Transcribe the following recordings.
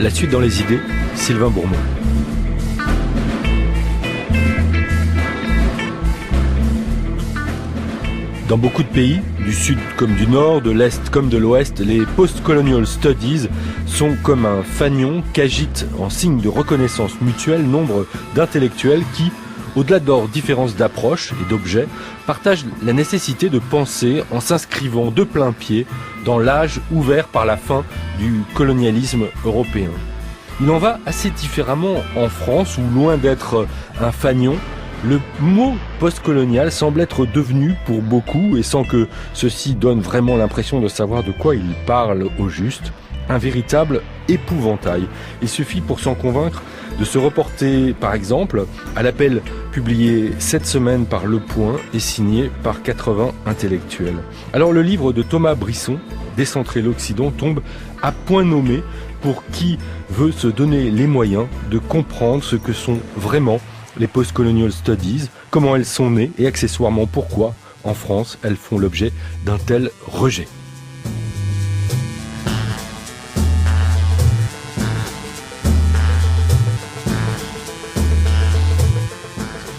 La suite dans les idées, Sylvain Bourmont. Dans beaucoup de pays, du sud comme du nord, de l'est comme de l'ouest, les post-colonial studies sont comme un fanion qu'agitent en signe de reconnaissance mutuelle nombre d'intellectuels qui, au-delà de leurs différences d'approche et d'objets, partagent la nécessité de penser en s'inscrivant de plein pied dans l'âge ouvert par la fin du colonialisme européen. Il en va assez différemment en France, où loin d'être un fanion, le mot postcolonial semble être devenu pour beaucoup, et sans que ceci donne vraiment l'impression de savoir de quoi il parle au juste, un véritable épouvantail. Il suffit pour s'en convaincre de se reporter, par exemple, à l'appel publié cette semaine par Le Point et signé par 80 intellectuels. Alors le livre de Thomas Brisson, Décentrer l'Occident, tombe à point nommé pour qui veut se donner les moyens de comprendre ce que sont vraiment les post-colonial studies, comment elles sont nées et accessoirement pourquoi, en France, elles font l'objet d'un tel rejet.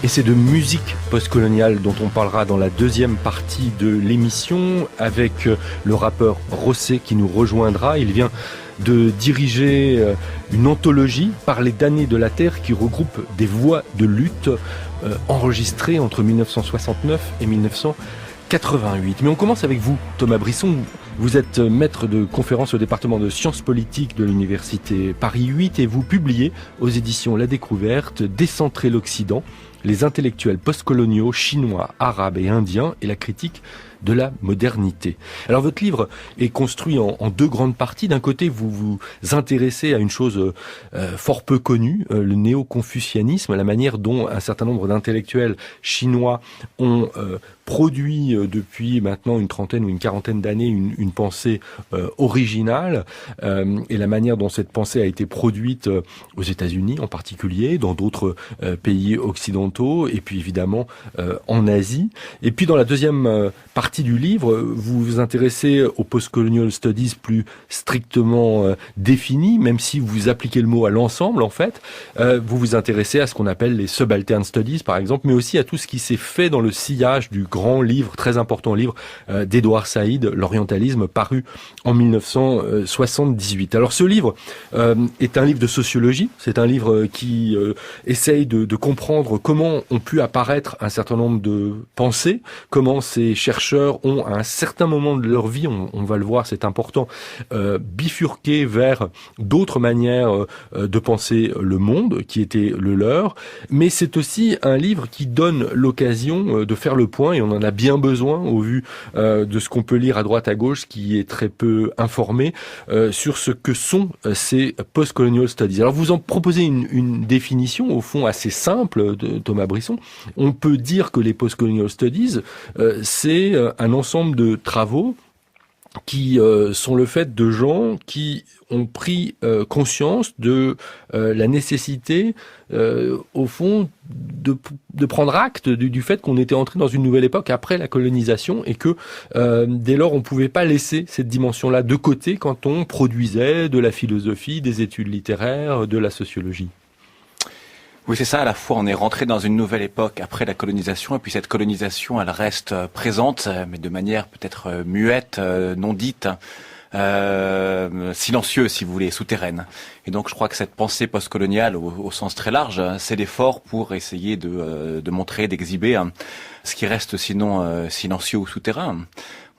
Et c'est de musique postcoloniale dont on parlera dans la deuxième partie de l'émission avec le rappeur Rossé qui nous rejoindra. Il vient de diriger une anthologie, Parler damnés de la Terre, qui regroupe des voix de lutte enregistrées entre 1969 et 1988. Mais on commence avec vous, Thomas Brisson. Vous êtes maître de conférence au département de sciences politiques de l'université Paris 8 et vous publiez aux éditions La Découverte Décentrer l'Occident, les intellectuels postcoloniaux chinois, arabes et indiens et la critique de la modernité. Alors votre livre est construit en deux grandes parties. D'un côté, vous vous intéressez à une chose fort peu connue, le néo-confucianisme, la manière dont un certain nombre d'intellectuels chinois ont produit depuis maintenant une trentaine ou une quarantaine d'années une pensée originale et la manière dont cette pensée a été produite aux États-Unis en particulier, dans d'autres pays occidentaux et puis évidemment en Asie. Et puis dans la deuxième partie du livre, vous vous intéressez aux post-colonial studies plus strictement définis, même si vous appliquez le mot à l'ensemble en fait. Vous vous intéressez à ce qu'on appelle les subaltern studies par exemple, mais aussi à tout ce qui s'est fait dans le sillage du grand livre, très important livre d'Edouard Saïd, L'orientalisme, paru en 1978. Alors ce livre est un livre de sociologie, c'est un livre qui essaye de comprendre comment ont pu apparaître un certain nombre de pensées, comment ces chercheurs ont à un certain moment de leur vie, on va le voir, c'est important, bifurqué vers d'autres manières de penser le monde qui était le leur, mais c'est aussi un livre qui donne l'occasion de faire le point, et on en a bien besoin au vu de ce qu'on peut lire à droite à gauche, qui est très peu informé sur ce que sont ces post-colonial studies. Alors vous en proposez une définition au fond assez simple de Thomas Brisson. On peut dire que les post-colonial studies, c'est un ensemble de travaux qui sont le fait de gens qui ont pris conscience de la nécessité, au fond, de prendre acte du fait qu'on était entré dans une nouvelle époque après la colonisation et que dès lors on pouvait pas laisser cette dimension-là de côté quand on produisait de la philosophie, des études littéraires, de la sociologie. Oui, c'est ça. À la fois, on est rentré dans une nouvelle époque après la colonisation, et puis cette colonisation, elle reste présente, mais de manière peut-être muette, non dite, silencieuse, si vous voulez, souterraine. Et donc, je crois que cette pensée postcoloniale, au sens très large, c'est l'effort pour essayer de montrer, d'exhiber ce qui reste sinon silencieux ou souterrain.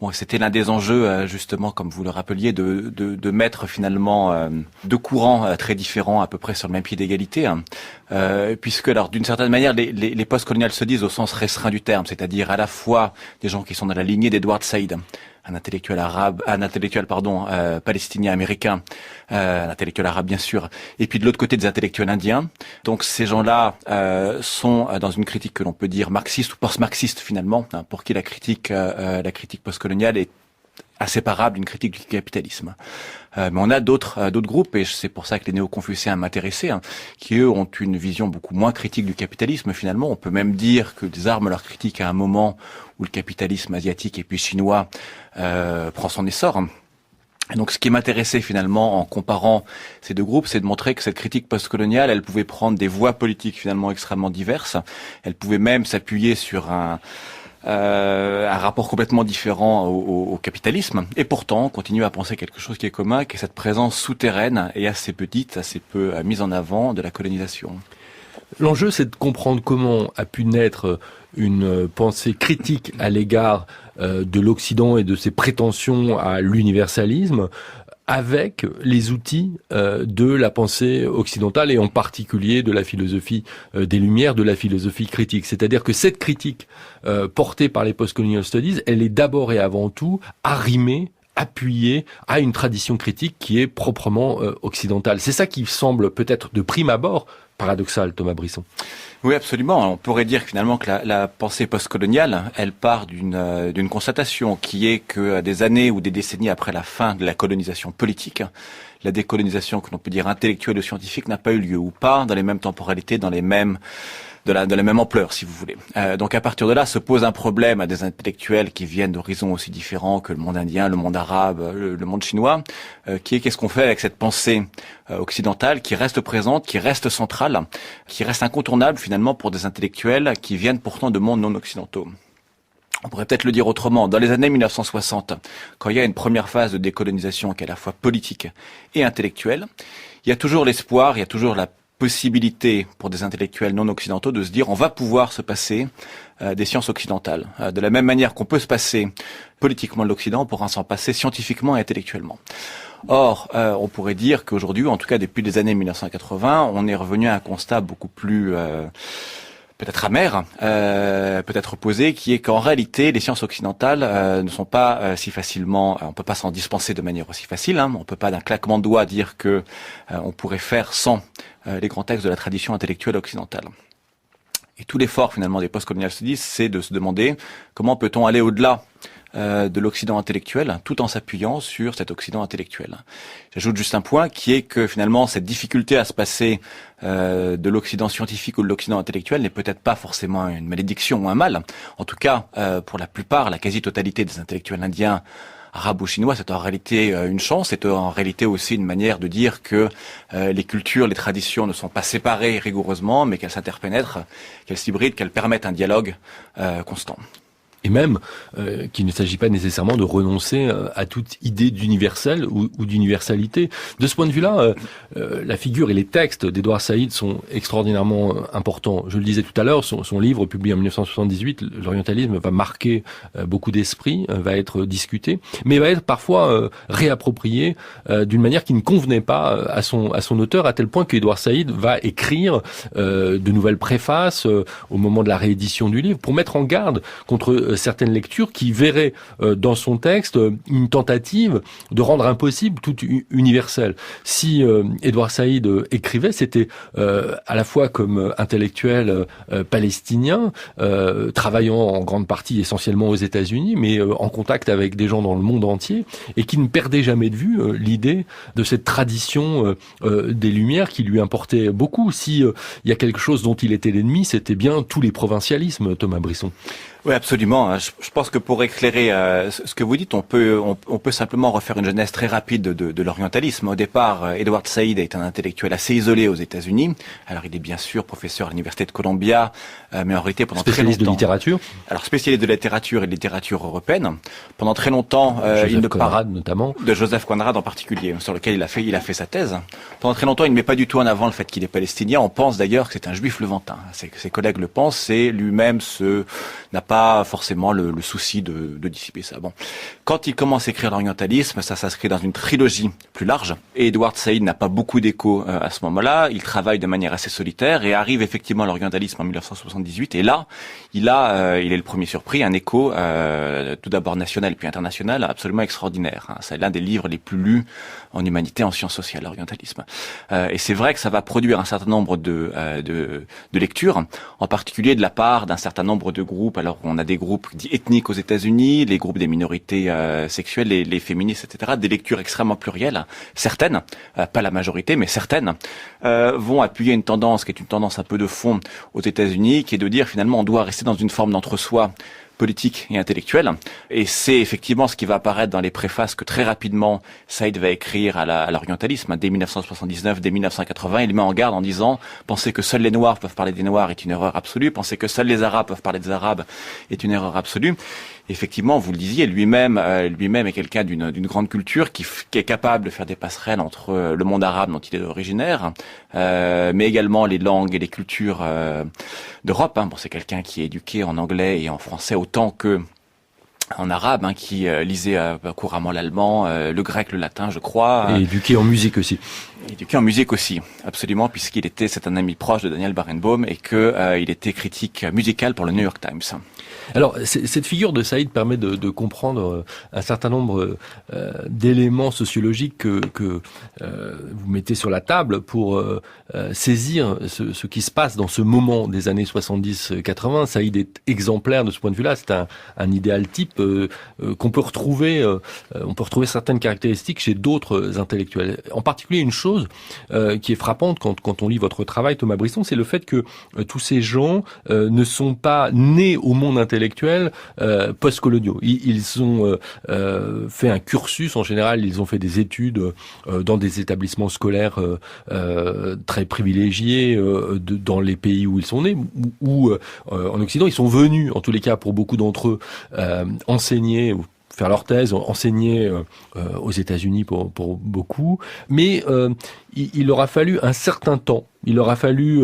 Bon, c'était l'un des enjeux, justement, comme vous le rappeliez, de mettre finalement deux courants très différents à peu près sur le même pied d'égalité, puisque, alors, d'une certaine manière, les post-colonial studies au sens restreint du terme, c'est-à-dire à la fois des gens qui sont dans la lignée d'Edward Said, un intellectuel palestinien américain, un intellectuel arabe bien sûr, et puis de l'autre côté des intellectuels indiens. Donc ces gens-là sont dans une critique que l'on peut dire marxiste ou post-marxiste finalement, pour qui la critique postcoloniale est inséparable d'une critique du capitalisme. Mais on a d'autres groupes, et c'est pour ça que les néo-confucéens m'intéressaient, qui eux ont une vision beaucoup moins critique du capitalisme finalement. On peut même dire que qu'ils arment leur critique à un moment où le capitalisme asiatique et puis chinois prend son essor. Et donc, ce qui m'intéressait finalement en comparant ces deux groupes, c'est de montrer que cette critique postcoloniale, elle pouvait prendre des voies politiques finalement extrêmement diverses. Elle pouvait même s'appuyer sur un rapport complètement différent au capitalisme, et pourtant continuer à penser quelque chose qui est commun, qui est cette présence souterraine et assez petite, assez peu mise en avant de la colonisation. L'enjeu, c'est de comprendre comment a pu naître une pensée critique à l'égard de l'Occident et de ses prétentions à l'universalisme, avec les outils de la pensée occidentale et en particulier de la philosophie des Lumières, de la philosophie critique. C'est-à-dire que cette critique portée par les post-colonial studies, elle est d'abord et avant tout arrimée, appuyée à une tradition critique qui est proprement occidentale. C'est ça qui semble peut-être de prime abord paradoxal, Thomas Brisson. Oui, absolument. On pourrait dire finalement que la pensée postcoloniale, elle part d'une constatation qui est que des années ou des décennies après la fin de la colonisation politique, la décolonisation que l'on peut dire intellectuelle ou scientifique n'a pas eu lieu, ou pas dans les mêmes temporalités, dans les mêmes de la même ampleur, si vous voulez. Donc à partir de là, se pose un problème à des intellectuels qui viennent d'horizons aussi différents que le monde indien, le monde arabe, le monde chinois, qui est qu'est-ce qu'on fait avec cette pensée occidentale qui reste présente, qui reste centrale, qui reste incontournable finalement pour des intellectuels qui viennent pourtant de mondes non occidentaux. On pourrait peut-être le dire autrement. Dans les années 1960, quand il y a une première phase de décolonisation qui est à la fois politique et intellectuelle, il y a toujours l'espoir, il y a toujours la possibilité pour des intellectuels non occidentaux de se dire on va pouvoir se passer des sciences occidentales. De la même manière qu'on peut se passer politiquement de l'Occident, on pourra s'en passer scientifiquement et intellectuellement. Or, on pourrait dire qu'aujourd'hui, en tout cas depuis les années 1980, on est revenu à un constat beaucoup plus peut-être amer, peut-être opposé, qui est qu'en réalité, les sciences occidentales ne sont pas si facilement, on peut pas s'en dispenser de manière aussi facile. On peut pas d'un claquement de doigts dire que on pourrait faire sans les grands textes de la tradition intellectuelle occidentale. Et tout l'effort finalement des post-colonial studies, c'est de se demander comment peut-on aller au-delà de l'Occident intellectuel, tout en s'appuyant sur cet Occident intellectuel. J'ajoute juste un point qui est que finalement cette difficulté à se passer de l'Occident scientifique ou de l'Occident intellectuel n'est peut-être pas forcément une malédiction ou un mal. En tout cas, pour la plupart, la quasi-totalité des intellectuels indiens, arabes ou chinois, c'est en réalité une chance, c'est en réalité aussi une manière de dire que les cultures, les traditions ne sont pas séparées rigoureusement, mais qu'elles s'interpénètrent, qu'elles s'hybrident, qu'elles permettent un dialogue constant. Et même qu'il ne s'agit pas nécessairement de renoncer à toute idée d'universel ou d'universalité. De ce point de vue-là, la figure et les textes d'Edward Said sont extraordinairement importants. Je le disais tout à l'heure, son livre publié en 1978, l'orientalisme, va marquer beaucoup d'esprits, va être discuté, mais va être parfois réapproprié d'une manière qui ne convenait pas à son auteur, à tel point qu'Edward Said va écrire de nouvelles préfaces au moment de la réédition du livre pour mettre en garde contre certaines lectures qui verraient dans son texte une tentative de rendre impossible tout universel. Si Edward Said écrivait, c'était à la fois comme intellectuel palestinien, travaillant en grande partie essentiellement aux États-Unis, mais en contact avec des gens dans le monde entier, et qui ne perdait jamais de vue l'idée de cette tradition des Lumières qui lui importait beaucoup. Si il y a quelque chose dont il était l'ennemi, c'était bien tous les provincialismes, Thomas Brisson. Oui, absolument. Je pense que pour éclairer ce que vous dites, on peut simplement refaire une genèse très rapide de l'orientalisme. Au départ, Edward Said est un intellectuel assez isolé aux États-Unis. Alors, il est bien sûr professeur à l'université de Columbia, mais en réalité pendant très longtemps. Spécialiste de littérature. Alors, spécialiste de littérature et de littérature européenne. Pendant très longtemps, Joseph Conrad notamment. De Joseph Conrad en particulier, sur lequel il a fait sa thèse. Pendant très longtemps, il ne met pas du tout en avant le fait qu'il est palestinien. On pense d'ailleurs que c'est un juif levantin. Ses collègues le pensent, et lui-même n'a pas forcément le souci de dissiper ça. Bon, quand il commence à écrire l'orientalisme, ça s'inscrit dans une trilogie plus large. Et Edward Said n'a pas beaucoup d'écho à ce moment-là. Il travaille de manière assez solitaire et arrive effectivement à l'orientalisme en 1978. Et là, il est le premier surpris, un écho tout d'abord national puis international absolument extraordinaire. C'est l'un des livres les plus lus en humanité, en sciences sociales, l'orientalisme. Et c'est vrai que ça va produire un certain nombre de lectures, en particulier de la part d'un certain nombre de groupes. Alors, on a des groupes dits ethniques aux États-Unis, les groupes des minorités sexuelles, les féministes, etc. Des lectures extrêmement plurielles. Certaines, pas la majorité, mais certaines, vont appuyer une tendance qui est une tendance un peu de fond aux États-Unis, qui est de dire finalement on doit rester dans une forme d'entre-soi politique et intellectuel. Et c'est effectivement ce qui va apparaître dans les préfaces que très rapidement Saïd va écrire à l'orientalisme. Dès 1979, dès 1980, il met en garde en disant « Penser que seuls les Noirs peuvent parler des Noirs est une erreur absolue. Penser que seuls les Arabes peuvent parler des Arabes est une erreur absolue. » Effectivement, vous le disiez, lui-même est quelqu'un d'une grande culture qui est capable de faire des passerelles entre le monde arabe dont il est originaire, mais également les langues et les cultures d'Europe. Bon, c'est quelqu'un qui est éduqué en anglais et en français autant que en arabe, qui lisait couramment l'allemand, le grec, le latin, je crois. Et éduqué en musique aussi. Éduqué en musique aussi, absolument, c'est un ami proche de Daniel Barenboim et il était critique musical pour le New York Times. Alors, cette figure de Saïd permet de comprendre un certain nombre d'éléments sociologiques que vous mettez sur la table pour saisir ce qui se passe dans ce moment des années 70-80. Saïd est exemplaire de ce point de vue-là. C'est un idéal type qu'on peut retrouver. On peut retrouver certaines caractéristiques chez d'autres intellectuels. En particulier, une chose qui est frappante quand on lit votre travail, Thomas Brisson, c'est le fait que tous ces gens ne sont pas nés au monde intellectuels post-coloniaux. Ils ont fait un cursus, en général, ils ont fait des études dans des établissements scolaires très privilégiés dans les pays où ils sont nés, ou en Occident. Ils sont venus, en tous les cas, pour beaucoup d'entre eux, enseigner ou faire leur thèse, enseigner aux États-Unis pour beaucoup, mais il leur a fallu un certain temps. Il leur a fallu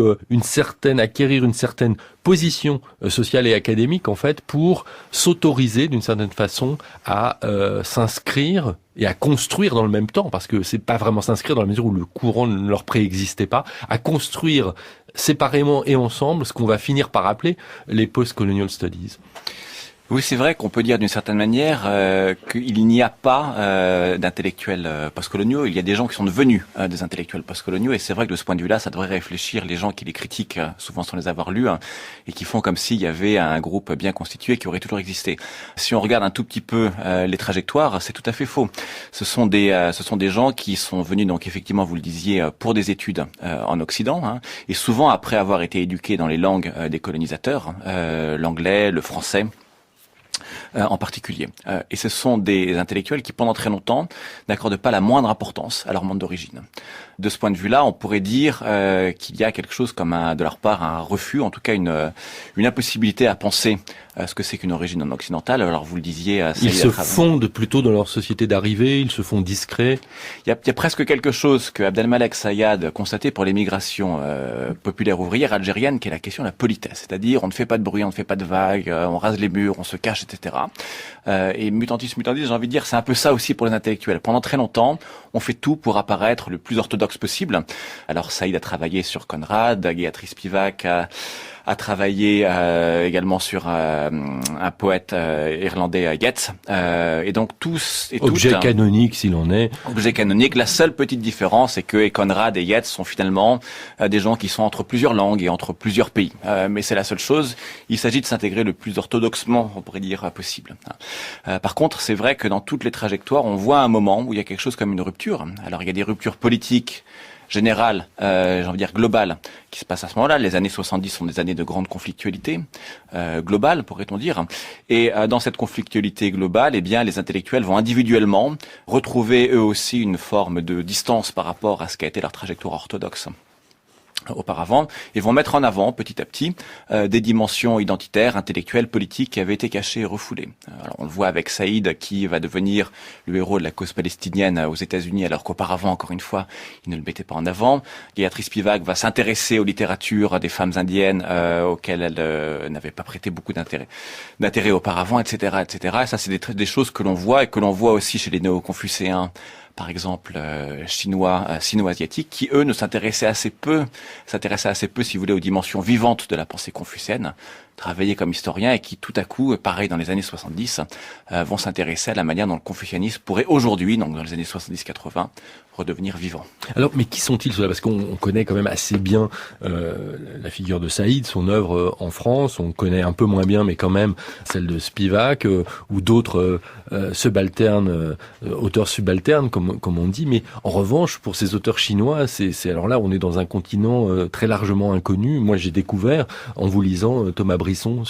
acquérir une certaine position sociale et académique en fait pour s'autoriser d'une certaine façon à s'inscrire et à construire dans le même temps, parce que c'est pas vraiment s'inscrire dans la mesure où le courant ne leur préexistait pas, à construire séparément et ensemble ce qu'on va finir par appeler les post-colonial studies. Oui, c'est vrai qu'on peut dire d'une certaine manière qu'il n'y a pas d'intellectuels postcoloniaux. Il y a des gens qui sont devenus des intellectuels postcoloniaux, et c'est vrai que de ce point de vue-là, ça devrait réfléchir les gens qui les critiquent, souvent sans les avoir lus, et qui font comme s'il y avait un groupe bien constitué qui aurait toujours existé. Si on regarde un tout petit peu les trajectoires, c'est tout à fait faux. Ce sont des gens qui sont venus, donc effectivement, vous le disiez, pour des études en Occident, et souvent après avoir été éduqués dans les langues des colonisateurs, l'anglais, le français, en particulier. Et ce sont des intellectuels qui, pendant très longtemps, n'accordent pas la moindre importance à leur monde d'origine. De ce point de vue-là, on pourrait dire qu'il y a quelque chose comme de leur part un refus, en tout cas une impossibilité à penser ce que c'est qu'une origine non occidentale. Alors vous le disiez, ils se fondent plutôt dans leur société d'arrivée, ils se font discrets. Il y a presque quelque chose que Abdelmalek Sayad constatait pour l'émigration populaire ouvrière algérienne, qui est la question de la politesse, c'est-à-dire on ne fait pas de bruit, on ne fait pas de vagues, on rase les murs, on se cache, etc. Et mutantis mutandis, j'ai envie de dire, c'est un peu ça aussi pour les intellectuels. Pendant très longtemps, on fait tout pour apparaître le plus orthodoxe possible. Alors Saïd a travaillé sur Conrad, Gayatri Spivak a travaillé également sur un poète irlandais, Yeats, et donc tous et objet toutes, canonique s'il en est. Objet canonique. La seule petite différence, c'est que Conrad et Yeats sont finalement des gens qui sont entre plusieurs langues et entre plusieurs pays. Mais c'est la seule chose. Il s'agit de s'intégrer le plus orthodoxement, on pourrait dire, possible. Par contre, c'est vrai que dans toutes les trajectoires, on voit un moment où il y a quelque chose comme une rupture. Alors il y a des ruptures politiques générale, j'ai envie de dire globale, qui se passe à ce moment-là. Les années 70 sont des années de grande conflictualité globale, pourrait-on dire. Et dans cette conflictualité globale, eh bien, les intellectuels vont individuellement retrouver eux aussi une forme de distance par rapport à ce qu'a été leur trajectoire orthodoxe auparavant, et vont mettre en avant petit à petit des dimensions identitaires, intellectuelles, politiques qui avaient été cachées et refoulées. Alors, on le voit avec Saïd qui va devenir le héros de la cause palestinienne aux États-Unis, alors qu'auparavant, encore une fois, il ne le mettait pas en avant. Gayatri Spivak va s'intéresser aux littératures des femmes indiennes auxquelles elle n'avait pas prêté beaucoup d'intérêt auparavant, etc., etc. Et ça, c'est des choses que l'on voit, et que l'on voit aussi chez les néo-confucéens, par exemple chinois, sino-asiatiques, qui eux ne s'intéressaient assez peu, si vous voulez, aux dimensions vivantes de la pensée confucéenne, travaillaient comme historiens, et qui tout à coup, pareil dans les années 70, vont s'intéresser à la manière dont le confucianisme pourrait aujourd'hui, donc dans les années 70-80, redevenir vivant. Alors, mais qui sont-ils ceux-là ? Parce qu'on connaît quand même assez bien la figure de Saïd, son œuvre en France. On connaît un peu moins bien, mais quand même, celle de Spivak ou d'autres subalternes, auteurs subalternes, comme comme on dit. Mais en revanche, pour ces auteurs chinois, alors là, on est dans un continent très largement inconnu. Moi, j'ai découvert, en vous lisant Thomas Brisson,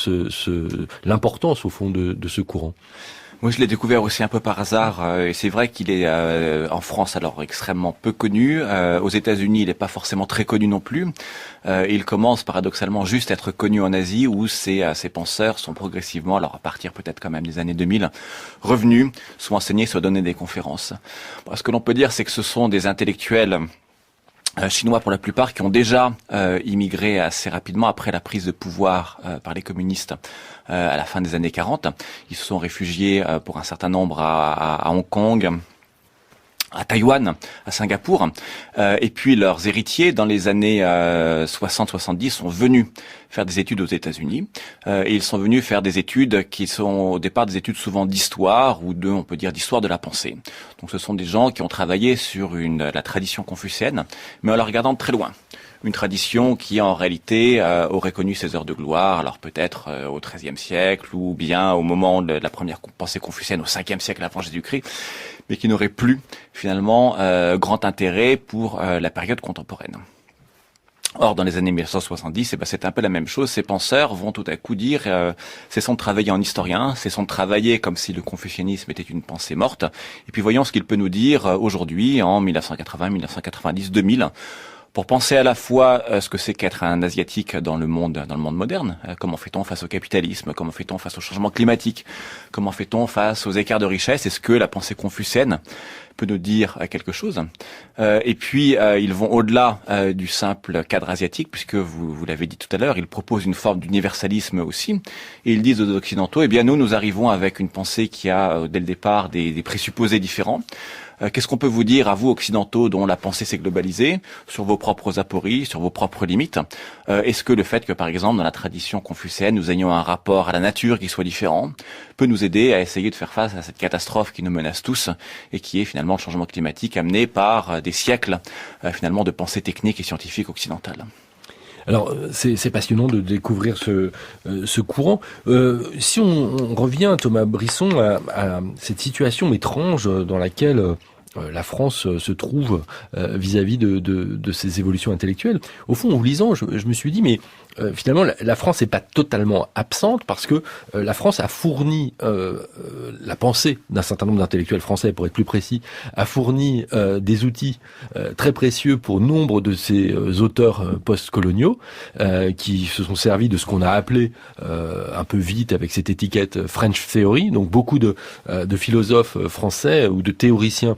l'importance, au fond, de ce courant. Moi, je l'ai découvert aussi un peu par hasard, et c'est vrai qu'il est en France alors extrêmement peu connu. Aux États-Unis, il n'est pas forcément très connu non plus. Il commence paradoxalement juste à être connu en Asie, où ces penseurs sont progressivement, alors à partir peut-être quand même des années 2000, revenus, soit enseigner, soit donner des conférences. Ce que l'on peut dire, c'est que ce sont des intellectuels chinois pour la plupart qui ont déjà immigré assez rapidement après la prise de pouvoir par les communistes à la fin des années 40. Ils se sont réfugiés pour un certain nombre à Hong Kong, à Taïwan, à Singapour, et puis leurs héritiers dans les années 60-70 sont venus faire des études aux États-Unis, et ils sont venus faire des études qui sont au départ des études souvent d'histoire ou on peut dire d'histoire de la pensée. Donc ce sont des gens qui ont travaillé sur la tradition confucéenne, mais en la regardant de très loin. Une tradition qui en réalité aurait connu ses heures de gloire, alors peut-être au XIIIe siècle ou bien au moment de la première pensée confucéenne au Ve siècle avant Jésus-Christ, mais qui n'aurait plus finalement grand intérêt pour la période contemporaine. Or, dans les années 1970, c'est un peu la même chose. Ces penseurs vont tout à coup dire cessons de travailler en historien, cessons de travailler comme si le confucianisme était une pensée morte, et puis voyons ce qu'il peut nous dire aujourd'hui, en 1980, 1990, 2000, pour penser à la fois ce que c'est qu'être un asiatique dans le monde moderne. Comment fait-on face au capitalisme? Comment fait-on face au changement climatique? Comment fait-on face aux écarts de richesse? Est-ce que la pensée confucéenne peut nous dire quelque chose? Et puis ils vont au-delà du simple cadre asiatique, puisque vous l'avez dit tout à l'heure, ils proposent une forme d'universalisme aussi, et ils disent aux Occidentaux, eh bien nous arrivons avec une pensée qui a dès le départ des présupposés différents. Qu'est-ce qu'on peut vous dire à vous occidentaux dont la pensée s'est globalisée sur vos propres apories, sur vos propres limites? Est-ce que le fait que par exemple dans la tradition confucéenne nous ayons un rapport à la nature qui soit différent peut nous aider à essayer de faire face à cette catastrophe qui nous menace tous et qui est finalement le changement climatique amené par des siècles finalement de pensée technique et scientifique occidentale? Alors, c'est passionnant de découvrir ce courant. Si on revient, Thomas Brisson, à cette situation étrange dans laquelle la France se trouve vis-à-vis de ces évolutions intellectuelles, au fond, en vous lisant, je me suis dit, mais finalement, la France n'est pas totalement absente parce que la France a fourni la pensée d'un certain nombre d'intellectuels français, pour être plus précis, a fourni des outils très précieux pour nombre de ces auteurs post-coloniaux qui se sont servis de ce qu'on a appelé un peu vite avec cette étiquette French Theory, donc beaucoup de philosophes français ou de théoriciens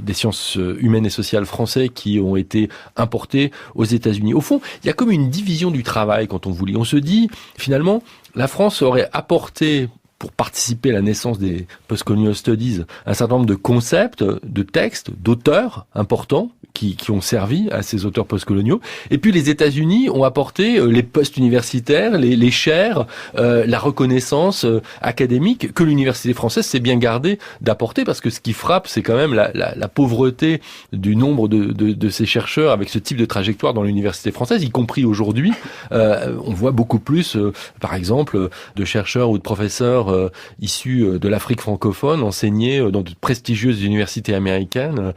des sciences humaines et sociales français qui ont été importés aux États-Unis. Au fond, il y a comme une division du travail quand on vous lit. On se dit, finalement, la France aurait apporté, pour participer à la naissance des Postcolonial Studies, un certain nombre de concepts, de textes, d'auteurs importants qui ont servi à ces auteurs postcoloniaux. Et puis les États-Unis ont apporté les postes universitaires, les chaires, la reconnaissance académique que l'université française s'est bien gardée d'apporter, parce que ce qui frappe, c'est quand même la pauvreté du nombre de ces chercheurs avec ce type de trajectoire dans l'université française, y compris aujourd'hui. On voit beaucoup plus, par exemple, de chercheurs ou de professeurs issus de l'Afrique francophone enseigner dans de prestigieuses universités américaines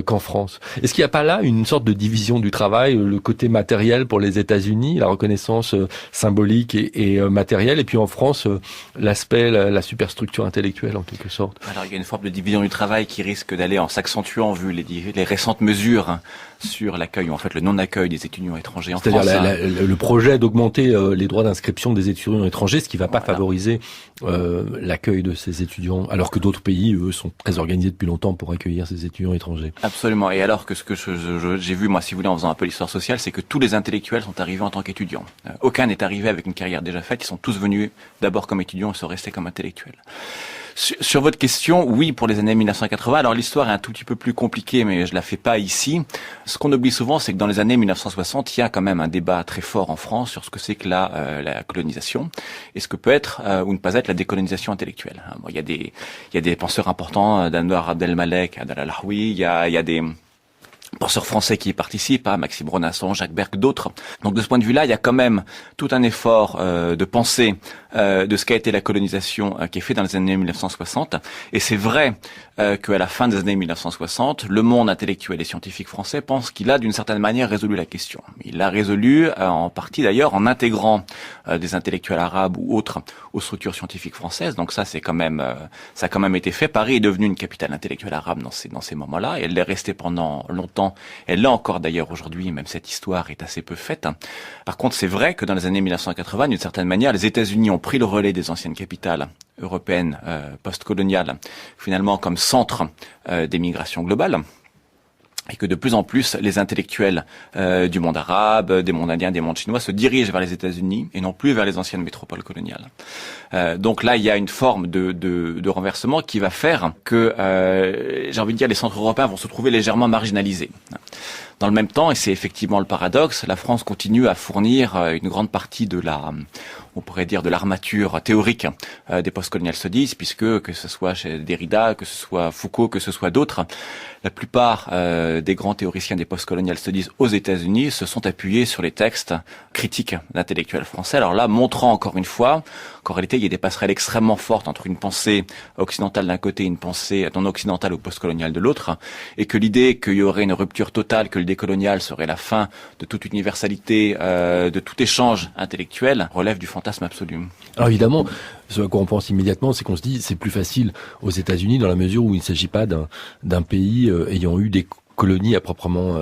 qu'en France. Est-ce qu'il n'y a pas là une sorte de division du travail, le côté matériel pour les États-Unis, la reconnaissance symbolique et matérielle, et puis en France, l'aspect, la superstructure intellectuelle en quelque sorte? Alors il y a une forme de division du travail qui risque d'aller en s'accentuant vu les récentes mesures sur l'accueil, ou en fait le non-accueil des étudiants étrangers en France. C'est-à-dire le projet d'augmenter les droits d'inscription des étudiants étrangers, ce qui ne va pas favoriser l'accueil de ces étudiants, alors que d'autres pays, eux, sont très organisés depuis longtemps pour accueillir ces étudiants étrangers. Absolument. Et alors que ce que j'ai vu, moi, si vous voulez, en faisant un peu l'histoire sociale, c'est que tous les intellectuels sont arrivés en tant qu'étudiants. Aucun n'est arrivé avec une carrière déjà faite. Ils sont tous venus d'abord comme étudiants et sont restés comme intellectuels. Sur votre question, oui, pour les années 1980. Alors l'histoire est un tout petit peu plus compliquée, mais je la fais pas ici. Ce qu'on oublie souvent, c'est que dans les années 1960, il y a quand même un débat très fort en France sur ce que c'est que la colonisation et ce que peut être ou ne pas être la décolonisation intellectuelle. Bon, il y a des penseurs importants, d'Anwar Abdelmalek, Abdallah Lahoui, il y a des penseurs français qui y participent, Maxime Renasson, Jacques Berck, d'autres. Donc de ce point de vue-là, il y a quand même tout un effort de pensée de ce qu'a été la colonisation qui est fait dans les années 1960. Et c'est vrai qu'à la fin des années 1960, le monde intellectuel et scientifique français pense qu'il a d'une certaine manière résolu la question. Il l'a résolu en partie d'ailleurs en intégrant des intellectuels arabes ou autres aux structures scientifiques françaises. Donc ça, ça a quand même été fait. Paris est devenu une capitale intellectuelle arabe dans ces moments-là. Et elle l'est restée pendant longtemps. Elle l'est encore d'ailleurs aujourd'hui, même cette histoire est assez peu faite. Par contre, c'est vrai que dans les années 1980, d'une certaine manière, les États-Unis ont pris le relais des anciennes capitales européennes post-coloniales, finalement comme centre des migrations globales. Et que de plus en plus, les intellectuels du monde arabe, des mondes indiens, des mondes chinois se dirigent vers les États-Unis et non plus vers les anciennes métropoles coloniales. Donc là, il y a une forme de renversement qui va faire que, j'ai envie de dire, les centres européens vont se trouver légèrement marginalisés. Dans le même temps, et c'est effectivement le paradoxe, la France continue à fournir une grande partie de on pourrait dire de l'armature théorique des post-colonial studies, puisque que ce soit chez Derrida, que ce soit Foucault, que ce soit d'autres, la plupart des grands théoriciens des post-colonial studies aux États-Unis se sont appuyés sur les textes critiques d'intellectuels français. Alors là, montrant encore une fois qu'en réalité, il y a des passerelles extrêmement fortes entre une pensée occidentale d'un côté et une pensée non occidentale ou post-coloniale de l'autre, et que l'idée qu'il y aurait une rupture totale, que le décolonial serait la fin de toute universalité, de tout échange intellectuel, relève du fantasme absolu. Alors évidemment, ce à quoi on pense immédiatement, c'est qu'on se dit c'est plus facile aux États-Unis dans la mesure où il ne s'agit pas d'un pays ayant eu des colonies à proprement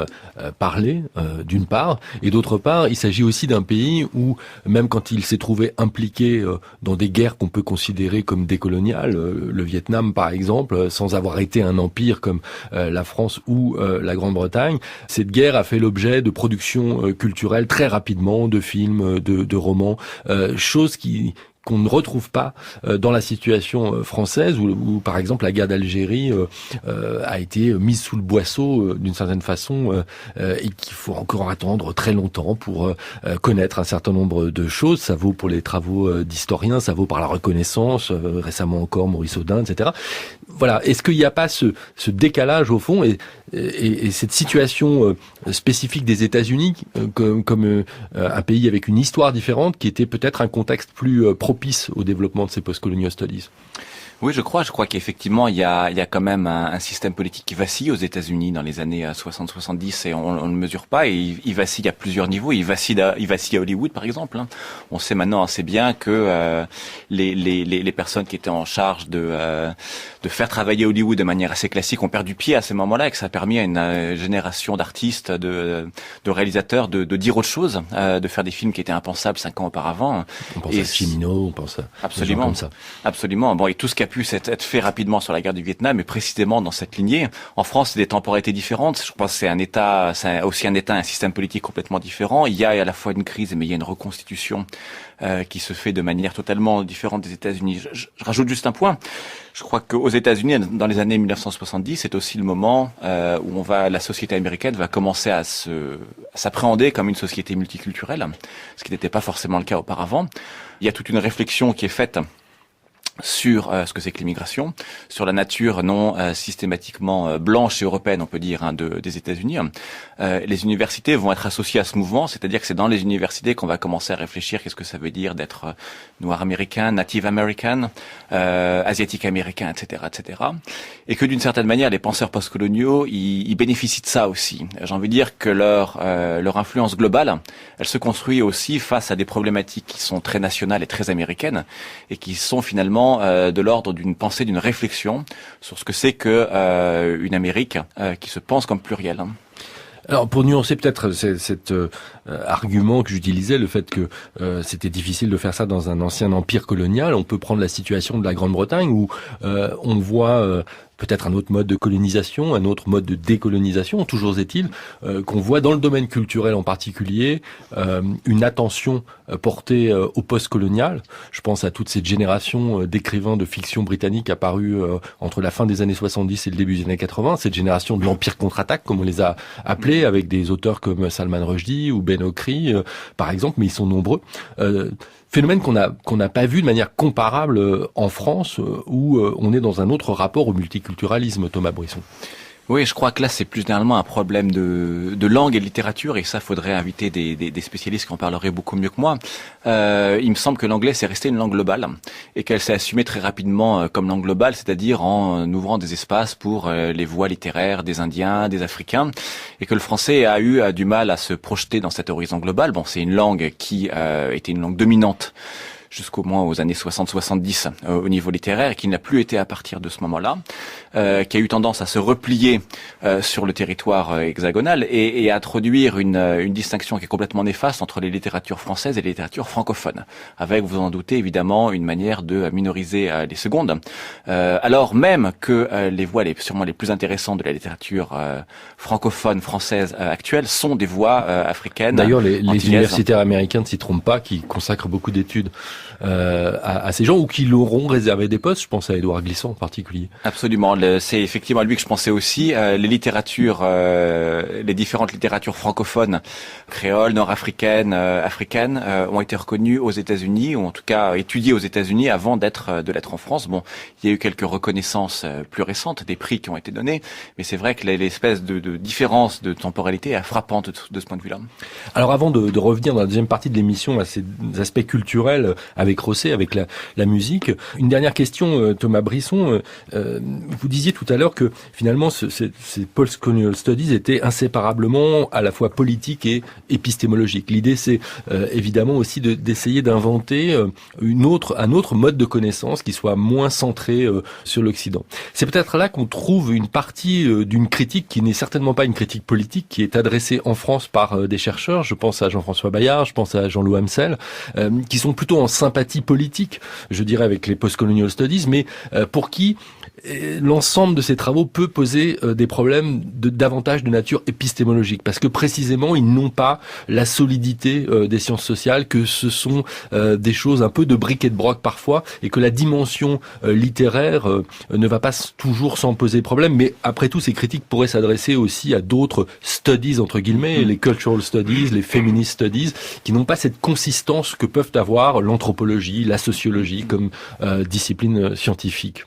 parler, d'une part, et d'autre part, il s'agit aussi d'un pays où, même quand il s'est trouvé impliqué dans des guerres qu'on peut considérer comme décoloniales, le Vietnam par exemple, sans avoir été un empire comme la France ou la Grande-Bretagne, cette guerre a fait l'objet de productions culturelles très rapidement, de films, de romans, choses qu'on ne retrouve pas dans la situation française où par exemple la guerre d'Algérie a été mise sous le boisseau d'une certaine façon et qu'il faut encore attendre très longtemps pour connaître un certain nombre de choses. Ça vaut pour les travaux d'historiens, ça vaut par la reconnaissance, récemment encore Maurice Audin, etc. Voilà, est-ce qu'il n'y a pas ce décalage au fond et cette situation spécifique des États-Unis comme un pays avec une histoire différente qui était peut-être un contexte plus propice au développement de ces post-colonial studies? Oui, je crois qu'effectivement il y a quand même un système politique qui vacille aux États-Unis dans les années 60-70 et on ne le mesure pas et il vacille à plusieurs niveaux. Il vacille à Hollywood par exemple. On sait maintenant assez bien que les personnes qui étaient en charge de faire travailler Hollywood de manière assez classique ont perdu pied à ce moment-là et que ça a permis à une génération d'artistes, de réalisateurs de dire autre chose, de faire des films qui étaient impensables 5 ans auparavant. On pense à Cimino, on pense à absolument comme ça. Absolument. Bon, et tout ce qui a pu être fait rapidement sur la guerre du Vietnam et précisément dans cette lignée. En France, c'est des temporalités différentes. Je pense que c'est aussi un système politique complètement différent. Il y a à la fois une crise, mais il y a une reconstitution qui se fait de manière totalement différente des États-Unis. Je rajoute juste un point. Je crois qu'aux États-Unis, dans les années 1970, c'est aussi le moment où la société américaine va commencer à s'appréhender comme une société multiculturelle, ce qui n'était pas forcément le cas auparavant. Il y a toute une réflexion qui est faite sur ce que c'est que l'immigration, sur la nature non systématiquement blanche et européenne, on peut dire, des États-Unis. Les universités vont être associées à ce mouvement, c'est-à-dire que c'est dans les universités qu'on va commencer à réfléchir qu'est-ce que ça veut dire d'être noir américain, native american, asiatique américain, etc., etc. Et que d'une certaine manière, les penseurs postcoloniaux, ils bénéficient de ça aussi. J'ai envie de dire que leur influence globale, elle se construit aussi face à des problématiques qui sont très nationales et très américaines et qui sont finalement de l'ordre d'une pensée, d'une réflexion sur ce que c'est que une Amérique qui se pense comme plurielle. Alors pour nuancer peut-être cet argument que j'utilisais, le fait que c'était difficile de faire ça dans un ancien empire colonial, on peut prendre la situation de la Grande-Bretagne où on voit peut-être un autre mode de colonisation, un autre mode de décolonisation. Toujours est-il qu'on voit dans le domaine culturel en particulier une attention portée au post-colonial. Je pense à toute cette génération d'écrivains de fiction britannique apparue entre la fin des années 70 et le début des années 80, cette génération de l'Empire contre-attaque, comme on les a appelés, avec des auteurs comme Salman Rushdie ou Ben Okri, par exemple, mais ils sont nombreux. Phénomène qu'on n'a pas vu de manière comparable en France, où on est dans un autre rapport au multiculturalisme, Thomas Brisson. Oui, je crois que là, c'est plus généralement un problème de langue et de littérature, et ça, faudrait inviter des spécialistes qui en parleraient beaucoup mieux que moi. Il me semble que l'anglais, c'est resté une langue globale, et qu'elle s'est assumée très rapidement comme langue globale, c'est-à-dire en ouvrant des espaces pour les voix littéraires des Indiens, des Africains, et que le français a eu du mal à se projeter dans cet horizon global. Bon, c'est une langue qui était une langue dominante jusqu'au moins aux années 60-70 au niveau littéraire, et qui n'a plus été à partir de ce moment-là, qui a eu tendance à se replier sur le territoire hexagonal et à introduire une distinction qui est complètement néfaste entre les littératures françaises et les littératures francophones, avec, vous en doutez évidemment, une manière de minoriser les secondes, alors même que les voix sûrement les plus intéressantes de la littérature francophone française actuelle sont des voix africaines. D'ailleurs, les universitaires américains ne s'y trompent pas, qui consacrent beaucoup d'études à ces gens, ou qui l'auront réservé des postes. Je pense à Édouard Glissant en particulier. Absolument, c'est effectivement à lui que je pensais aussi. Les littératures, les différentes littératures francophones, créoles, nord-africaines, africaines, ont été reconnues aux États-Unis, ou en tout cas étudiées aux États-Unis avant de l'être en France. Bon, il y a eu quelques reconnaissances plus récentes, des prix qui ont été donnés, mais c'est vrai que l'espèce de différence de temporalité est frappante de ce point de vue-là. Alors avant de revenir dans la deuxième partie de l'émission à ces aspects culturels avec Rosset, avec la musique, une dernière question, Thomas Brisson. Vous disiez tout à l'heure que finalement ces post-colonial studies étaient inséparablement à la fois politiques et épistémologiques. L'idée, c'est évidemment aussi d'essayer d'inventer un autre mode de connaissance qui soit moins centré sur l'Occident. C'est peut-être là qu'on trouve une partie d'une critique qui n'est certainement pas une critique politique, qui est adressée en France par des chercheurs. Je pense à Jean-François Bayard, je pense à Jean-Loup Hamsel, qui sont plutôt en sympathie politique, je dirais, avec les post-colonial studies, mais pour qui l'ensemble de ces travaux peut poser des problèmes davantage de nature épistémologique, parce que précisément ils n'ont pas la solidité des sciences sociales, que ce sont des choses un peu de bric et de broc parfois, et que la dimension littéraire ne va pas toujours sans poser problème. Mais après tout, ces critiques pourraient s'adresser aussi à d'autres studies entre guillemets, les cultural studies, les feminist studies, qui n'ont pas cette consistance que peuvent avoir l'anthropologie, la sociologie comme discipline scientifique.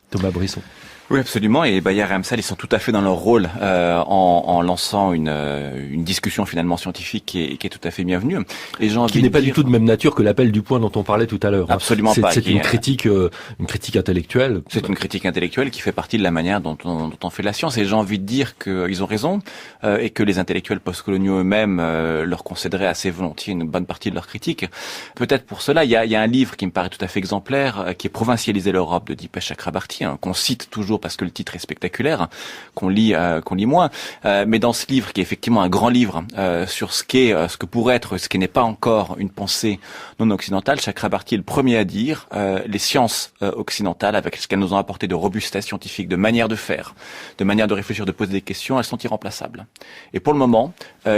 Thomas Brisson. Oui, absolument. Et Bayard et Hamsel, ils sont tout à fait dans leur rôle en lançant une discussion finalement scientifique qui est tout à fait bienvenue. Et qui n'est pas du tout de même nature que l'appel du point dont on parlait tout à l'heure. Absolument pas. C'est une critique intellectuelle. C'est une critique intellectuelle qui fait partie de la manière dont on fait la science. Et j'ai envie de dire qu'ils ont raison et que les intellectuels postcoloniaux eux-mêmes leur concéderaient assez volontiers une bonne partie de leur critique. Peut-être pour cela, il y a un livre qui me paraît tout à fait exemplaire, qui est Provincialiser l'Europe de Dipesh Chakrabarty, qu'on cite toujours parce que le titre est spectaculaire, qu'on lit moins, mais dans ce livre qui est effectivement un grand livre sur ce que pourrait être, ce qui n'est pas encore une pensée non occidentale, Chakrabarty est le premier à dire les sciences occidentales, avec ce qu'elles nous ont apporté de robustesse scientifique, de manière de faire, de manière de réfléchir, de poser des questions, elles sont irremplaçables. Et pour le moment,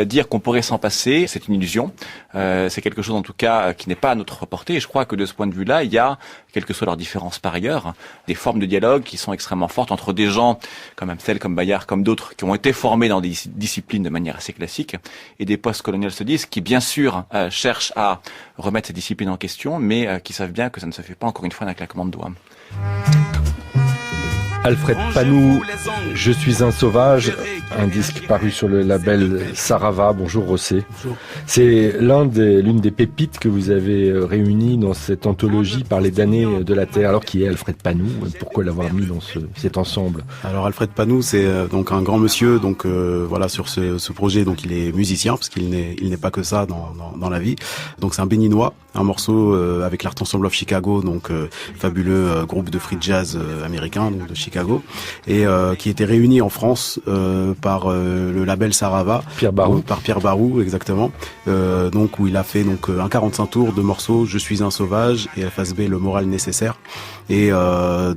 dire qu'on pourrait s'en passer, c'est une illusion. C'est quelque chose en tout cas qui n'est pas à notre portée. Et je crois que de ce point de vue-là, il y a, quelles que soient leurs différences par ailleurs, des formes de dialogue qui sont extrêmement fortes entre des gens comme Hamsel, comme Bayard, comme d'autres, qui ont été formés dans des disciplines de manière assez classique, et des post-colonial studies qui, bien sûr, cherchent à remettre ces disciplines en question, mais qui savent bien que ça ne se fait pas, encore une fois, d'un claquement de doigts. Alfred Panou, Je suis un sauvage, un disque paru sur le label Sarava. Bonjour Rosset. Bonjour. C'est l'une des pépites que vous avez réunies dans cette anthologie Parler damnés de la Terre. Alors qui est Alfred Panou? Pourquoi l'avoir mis dans cet ensemble? Alors Alfred Panou, c'est donc un grand monsieur. Donc voilà, sur ce projet, donc il est musicien parce qu'il n'est pas que ça dans la vie. Donc c'est un Béninois, un morceau avec l'Art Ensemble of Chicago, donc fabuleux groupe de free jazz américain, donc de Chicago, et qui était réuni en France par le label Sarava, par Pierre Barou, exactement, donc où il a fait donc un 45 tours de morceaux Je suis un sauvage et FSB Le moral nécessaire, et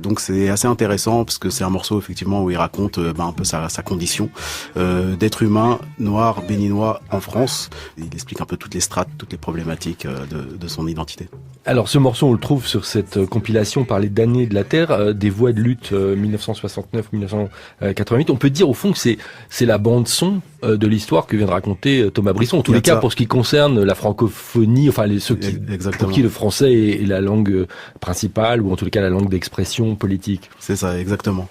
donc c'est assez intéressant parce que c'est un morceau effectivement où il raconte un peu sa condition d'être humain noir béninois en France. Il explique un peu toutes les strates, toutes les problématiques de son identité. Alors ce morceau, on le trouve sur cette compilation Parler damnés de la Terre, des voix de lutte 1969-1988. On peut dire au fond que c'est c'est la bande son de l'histoire que vient de raconter Thomas Brisson. En tous les cas, pour ce qui concerne la francophonie, enfin ceux qui, pour qui le français est la langue principale, ou en tous les cas la langue d'expression politique. C'est ça, exactement.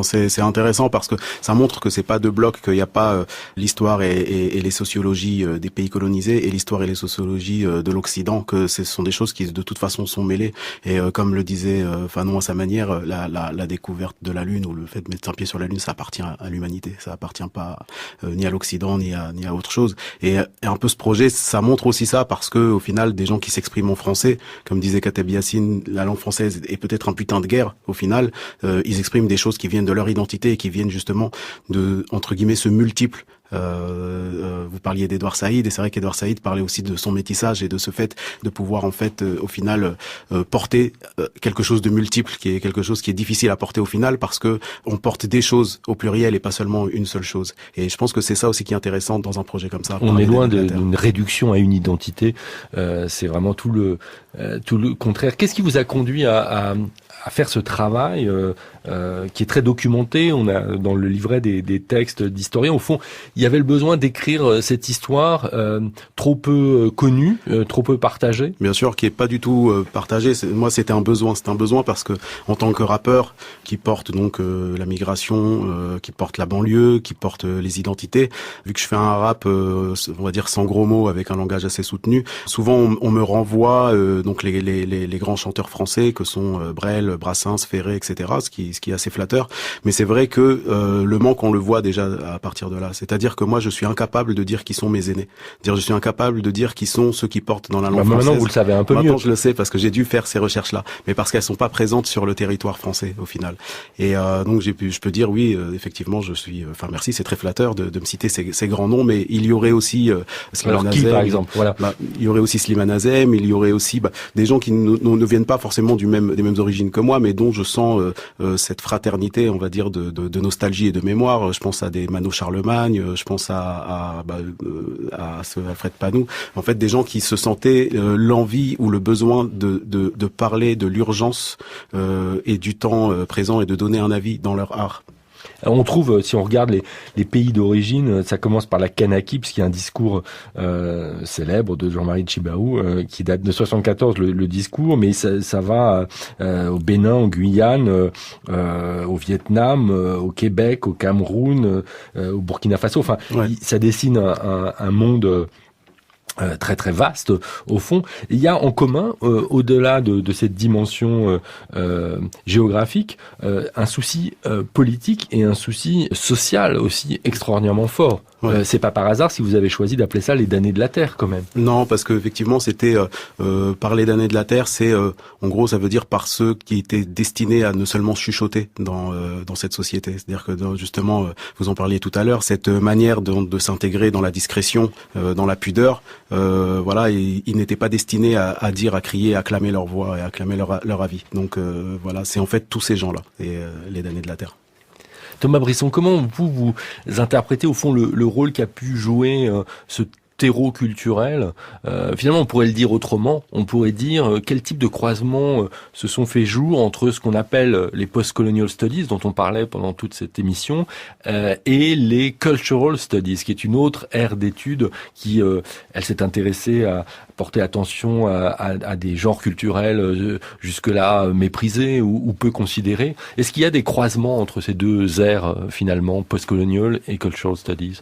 C'est intéressant parce que ça montre que c'est pas deux blocs, qu'il n'y a pas l'histoire et les sociologies des pays colonisés et l'histoire et les sociologies de l'Occident, que ce sont des choses qui de toute façon sont mêlées. Et comme le disait Fanon à sa manière, la découverte de la Lune ou le fait de mettre un pied sur la Lune, ça appartient à l'humanité, ça appartient pas ni à l'Occident ni à autre chose. Et un peu ce projet, ça montre aussi ça parce que au final, des gens qui s'expriment en français, comme disait Kateb Yassine, la langue française est peut-être un putain de guerre. Au final, ils expriment des choses qui viennent de leur identité et qui viennent justement de, entre guillemets, ce multiple. Vous parliez d'Edouard Saïd, et c'est vrai qu'Edouard Saïd parlait aussi de son métissage et de ce fait de pouvoir en fait au final porter quelque chose de multiple, qui est quelque chose qui est difficile à porter au final parce que on porte des choses au pluriel et pas seulement une seule chose. Et je pense que c'est ça aussi qui est intéressant dans un projet comme ça. On est loin d'une réduction à une identité. C'est vraiment tout le contraire. Qu'est-ce qui vous a conduit à faire ce travail qui est très documenté? On a dans le livret des textes d'historiens. Au fond, il y avait le besoin d'écrire cette histoire trop peu connue, trop peu partagée. Bien sûr, qui est pas du tout partagée. Moi, c'était un besoin. C'est un besoin parce que en tant que rappeur qui porte donc la migration, qui porte la banlieue, qui porte les identités, vu que je fais un rap, on va dire sans gros mots, avec un langage assez soutenu, souvent on me renvoie donc les grands chanteurs français que sont Brel, Brassens, Ferré, etc. Ce qui est assez flatteur. Mais c'est vrai que le manque, on le voit déjà à partir de là. C'est-à-dire que moi, je suis incapable de dire qui sont mes aînés. Je suis incapable de dire qui sont ceux qui portent dans la langue française. Maintenant, vous le savez un peu mieux. Maintenant, je le sais parce que j'ai dû faire ces recherches-là, mais parce qu'elles sont pas présentes sur le territoire français au final. Et donc, je peux dire oui, effectivement, je suis. Enfin, merci, c'est très flatteur de me citer ces grands noms, mais il y aurait aussi Slimane Azem, par exemple. Voilà. Il y aurait aussi Slimane Azem, il y aurait aussi des gens qui ne viennent pas forcément des mêmes origines que moi, mais dont je sens cette fraternité, on va dire, de nostalgie et de mémoire. Je pense à des Mano Charlemagne, je pense à ce Alfred Panou. En fait, des gens qui se sentaient l'envie ou le besoin de parler de l'urgence et du temps présent et de donner un avis dans leur art. On trouve, si on regarde les pays d'origine, ça commence par la Kanaki, puisqu'il y a un discours célèbre de Jean-Marie Tjibaou qui date de 74, le discours, mais ça va au Bénin, en Guyane, au Vietnam, au Québec, au Cameroun, au Burkina Faso. Enfin, ouais. Ça dessine un monde très très vaste au fond. Il y a en commun, au-delà de cette dimension géographique, un souci politique et un souci social aussi extraordinairement fort. Ouais. C'est pas par hasard si vous avez choisi d'appeler ça les damnés de la Terre quand même. Non, parce que effectivement c'était par les damnés de la Terre, c'est en gros ça veut dire par ceux qui étaient destinés à ne seulement chuchoter dans cette société. C'est-à-dire que justement, vous en parliez tout à l'heure, cette manière de s'intégrer dans la discrétion, dans la pudeur. Voilà, ils n'étaient pas destinés à dire, à crier, à clamer leur voix et à clamer leur avis. Donc voilà, c'est en fait tous ces gens-là, les damnés de la Terre. Thomas Brisson, comment vous interprétez au fond le rôle qu'a pu jouer ce terreau culturel? Finalement, on pourrait le dire autrement. On pourrait dire quel type de croisements se sont fait jour entre ce qu'on appelle les post-colonial studies, dont on parlait pendant toute cette émission, et les cultural studies, qui est une autre ère d'études qui, elle s'est intéressée à porter attention à des genres culturels jusque-là méprisés ou peu considérés. Est-ce qu'il y a des croisements entre ces deux ères, finalement, post-colonial et cultural studies?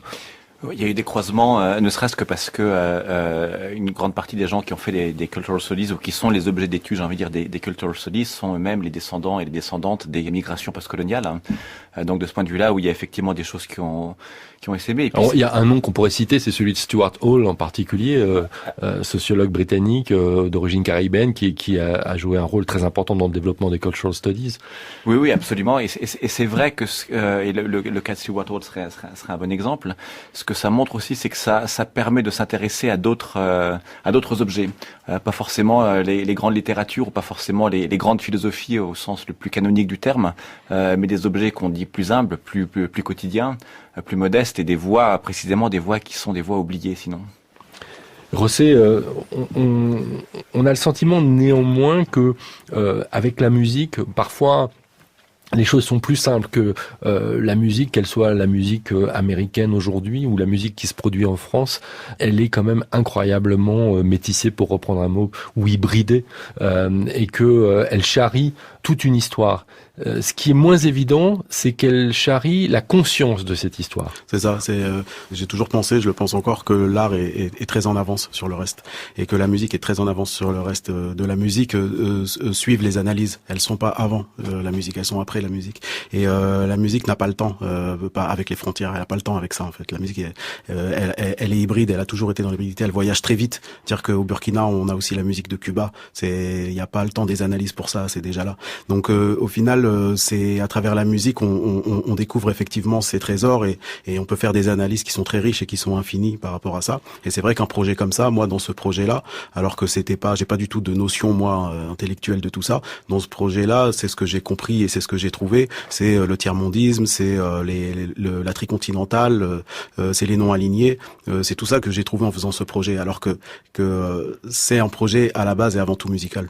Il y a eu des croisements, ne serait-ce que parce que une grande partie des gens qui ont fait des cultural studies ou qui sont les objets d'études, j'ai envie de dire, des cultural studies, sont eux-mêmes les descendants et les descendantes des migrations postcoloniales. Donc de ce point de vue-là, où il y a effectivement des choses qui ont essaimé. Alors, il y a un nom qu'on pourrait citer, c'est celui de Stuart Hall en particulier, sociologue britannique d'origine caribéenne qui a joué un rôle très important dans le développement des cultural studies. Oui, absolument. Et c'est vrai que et le cas de Stuart Hall serait un bon exemple. Ce que ça montre aussi, c'est que ça permet de s'intéresser à d'autres objets, pas forcément les grandes littératures ou pas forcément les grandes philosophies au sens le plus canonique du terme, mais des objets qu'on dit plus humbles, plus quotidiens, plus modestes, et des voix, précisément des voix qui sont des voix oubliées sinon. Rosset, on a le sentiment néanmoins que avec la musique, parfois les choses sont plus simples que la musique, qu'elle soit la musique américaine aujourd'hui ou la musique qui se produit en France, elle est quand même incroyablement métissée, pour reprendre un mot, ou hybridée, et que elle charrie toute une histoire. Ce qui est moins évident, c'est qu'elle charrie la conscience de cette histoire. C'est ça. J'ai toujours pensé, je le pense encore, que l'art est très en avance sur le reste, et que la musique est très en avance sur le reste. De la musique suivent les analyses. Elles sont pas avant la musique, elles sont après la musique. Et la musique n'a pas le temps, pas avec les frontières. Elle a pas le temps avec ça en fait. La musique, elle est hybride. Elle a toujours été dans l'hybridité. Elle voyage très vite. Dire qu'au Burkina, on a aussi la musique de Cuba. Il y a pas le temps des analyses pour ça. C'est déjà là. Donc au final, c'est à travers la musique on découvre effectivement ces trésors et on peut faire des analyses qui sont très riches et qui sont infinies par rapport à ça. Et c'est vrai qu'un projet comme ça, moi dans ce projet-là, alors que j'ai pas du tout de notion moi intellectuelle de tout ça, dans ce projet-là, c'est ce que j'ai compris et c'est ce que j'ai trouvé, c'est le tiers-mondisme, c'est la tricontinentale, c'est les non alignés, c'est tout ça que j'ai trouvé en faisant ce projet, alors que c'est un projet à la base et avant tout musical.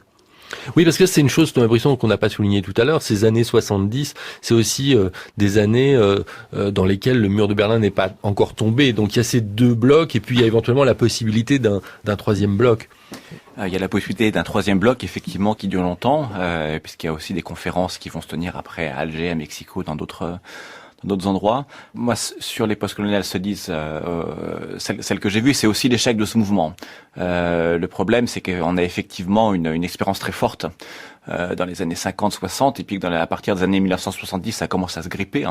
Oui, parce que c'est une chose, j'ai l'impression qu'on n'a pas souligné tout à l'heure, ces années 70, c'est aussi des années dans lesquelles le mur de Berlin n'est pas encore tombé. Donc il y a ces deux blocs et puis il y a éventuellement la possibilité d'un troisième bloc. Il y a la possibilité d'un troisième bloc, effectivement, qui dure longtemps, puisqu'il y a aussi des conférences qui vont se tenir après à Alger, à Mexico, dans d'autres endroits. Moi, sur les post-colonial studies, celle que j'ai vue, c'est aussi l'échec de ce mouvement. Le problème, c'est qu'on a effectivement une expérience très forte dans les années 50-60, et puis que à partir des années 1970, ça commence à se gripper,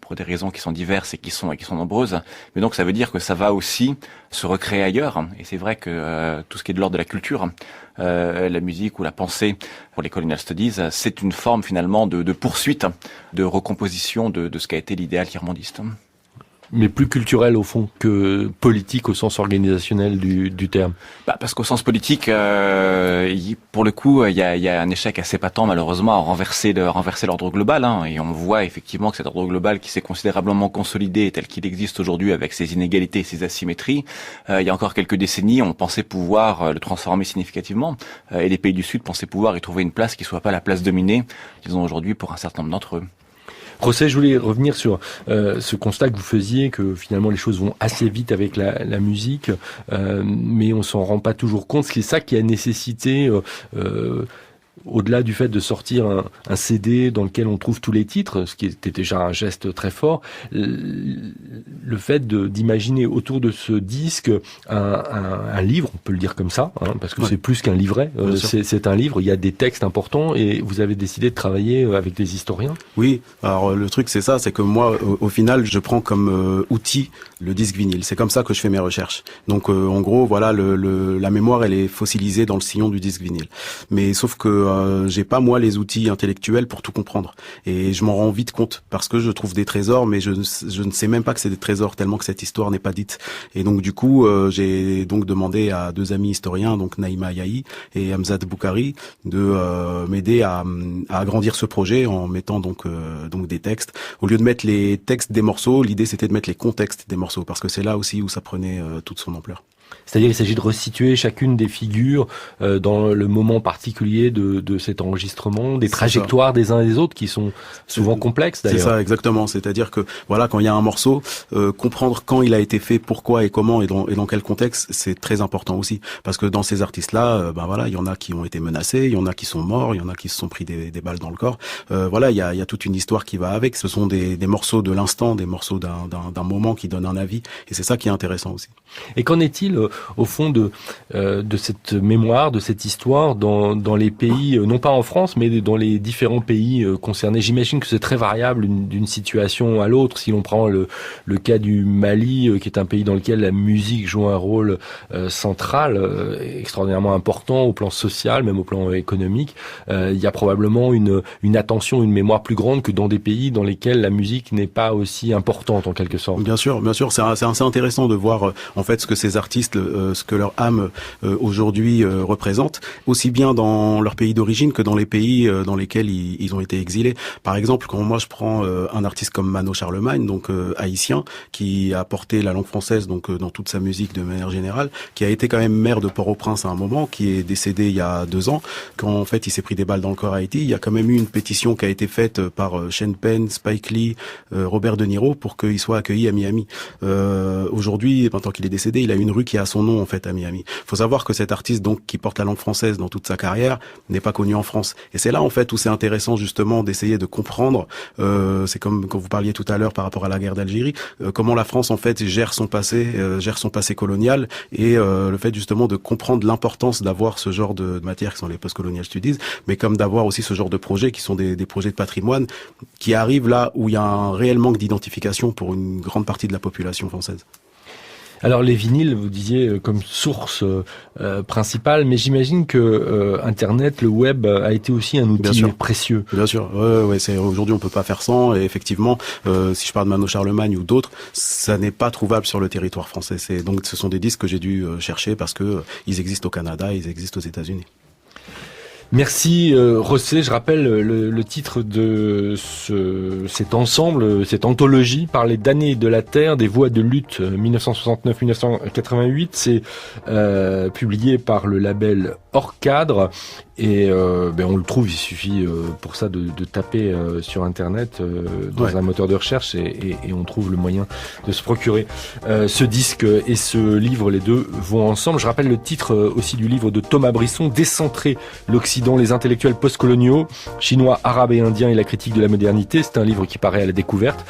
pour des raisons qui sont diverses et qui sont nombreuses. Mais donc, ça veut dire que ça va aussi se recréer ailleurs. Et c'est vrai que tout ce qui est de l'ordre de la culture, la musique ou la pensée pour les colonial studies, c'est une forme finalement de poursuite, de recomposition de ce qu'a été l'idéal tiers-mondiste. Mais plus culturel au fond que politique au sens organisationnel du terme. Parce qu'au sens politique, pour le coup, il y a un échec assez patent malheureusement à renverser l'ordre global, et on voit effectivement que cet ordre global qui s'est considérablement consolidé tel qu'il existe aujourd'hui avec ses inégalités et ses asymétries, il y a encore quelques décennies, on pensait pouvoir le transformer significativement, et les pays du Sud pensaient pouvoir y trouver une place qui soit pas la place dominée, disons aujourd'hui pour un certain nombre d'entre eux. José, je voulais revenir sur ce constat que vous faisiez, que finalement les choses vont assez vite avec la musique, mais on s'en rend pas toujours compte. C'est ça qui a nécessité, au-delà du fait de sortir un CD dans lequel on trouve tous les titres, ce qui était déjà un geste très fort, le fait d'imaginer autour de ce disque un livre, on peut le dire comme ça, parce que c'est plus qu'un livret, c'est un livre, il y a des textes importants et vous avez décidé de travailler avec des historiens. Oui, alors le truc c'est ça, c'est que moi au final je prends comme outil le disque vinyle, c'est comme ça que je fais mes recherches. Donc en gros voilà, la mémoire elle est fossilisée dans le sillon du disque vinyle. Mais sauf que j'ai pas moi les outils intellectuels pour tout comprendre et je m'en rends vite compte parce que je trouve des trésors mais je ne sais même pas que c'est des trésors tellement que cette histoire n'est pas dite. Et donc du coup j'ai donc demandé à deux amis historiens, donc Naïma Yahi et Hamzat Boukari, de m'aider à agrandir ce projet en mettant donc des textes. Au lieu de mettre les textes des morceaux, l'idée c'était de mettre les contextes des morceaux parce que c'est là aussi où ça prenait toute son ampleur. C'est-à-dire, il s'agit de resituer chacune des figures dans le moment particulier de cet enregistrement, des trajectoires des uns et des autres qui sont souvent complexes d'ailleurs. C'est ça, exactement. C'est-à-dire que voilà, quand il y a un morceau, comprendre quand il a été fait, pourquoi et comment et dans quel contexte, c'est très important aussi. Parce que dans ces artistes-là, voilà, il y en a qui ont été menacés, il y en a qui sont morts, il y en a qui se sont pris des balles dans le corps. Voilà, il y a toute une histoire qui va avec. Ce sont des morceaux de l'instant, des morceaux d'un moment qui donnent un avis. Et c'est ça qui est intéressant aussi. Et qu'en est-il au fond de cette mémoire, de cette histoire dans les pays, non pas en France, mais dans les différents pays concernés? J'imagine que c'est très variable d'une situation à l'autre. Si l'on prend le cas du Mali, qui est un pays dans lequel la musique joue un rôle central, extraordinairement important au plan social, même au plan économique, il y a probablement une attention, une mémoire plus grande que dans des pays dans lesquels la musique n'est pas aussi importante en quelque sorte. Bien sûr, c'est assez intéressant de voir en fait ce que ces artistes artistes ce que leur âme aujourd'hui représente, aussi bien dans leur pays d'origine que dans les pays dans lesquels ils ont été exilés. Par exemple, quand moi je prends un artiste comme Mano Charlemagne, donc haïtien, qui a porté la langue française donc dans toute sa musique de manière générale, qui a été quand même maire de Port-au-Prince à un moment, qui est décédé il y a 2 ans, quand en fait il s'est pris des balles dans le corps à Haïti, il y a quand même eu une pétition qui a été faite par Sean Penn, Spike Lee, Robert De Niro pour qu'il soit accueilli à Miami. Aujourd'hui, maintenant qu'il est décédé, il a une rue qui a son nom en fait à Miami. Faut savoir que cet artiste donc qui porte la langue française dans toute sa carrière n'est pas connu en France. Et c'est là en fait où c'est intéressant justement d'essayer de comprendre. C'est comme quand vous parliez tout à l'heure par rapport à la guerre d'Algérie, comment la France en fait gère son passé colonial et le fait justement de comprendre l'importance d'avoir ce genre de matières qui sont les post-colonial studies, mais comme d'avoir aussi ce genre de projets qui sont des projets de patrimoine qui arrivent là où il y a un réel manque d'identification pour une grande partie de la population française. Alors les vinyles, vous disiez comme source principale, mais j'imagine que Internet, le web a été aussi un outil précieux. Bien sûr, ouais, c'est aujourd'hui on peut pas faire sans. Et effectivement, si je parle de Mano Charlemagne ou d'autres, ça n'est pas trouvable sur le territoire français. Donc ce sont des disques que j'ai dû chercher parce que ils existent au Canada, ils existent aux États-Unis. Merci Rossé, je rappelle le titre de cet ensemble, cette anthologie, Parler d'années de la Terre, des voix de lutte 1969-1988, c'est publié par le label Hors Cadre et on le trouve, il suffit pour ça de taper sur internet dans un moteur de recherche et on trouve le moyen de se procurer ce disque et ce livre, les deux vont ensemble. Je rappelle le titre aussi du livre de Thomas Brisson, Décentrer l'Occident, les intellectuels postcoloniaux, chinois, arabes et indiens et la critique de la modernité. C'est un livre qui paraît à la Découverte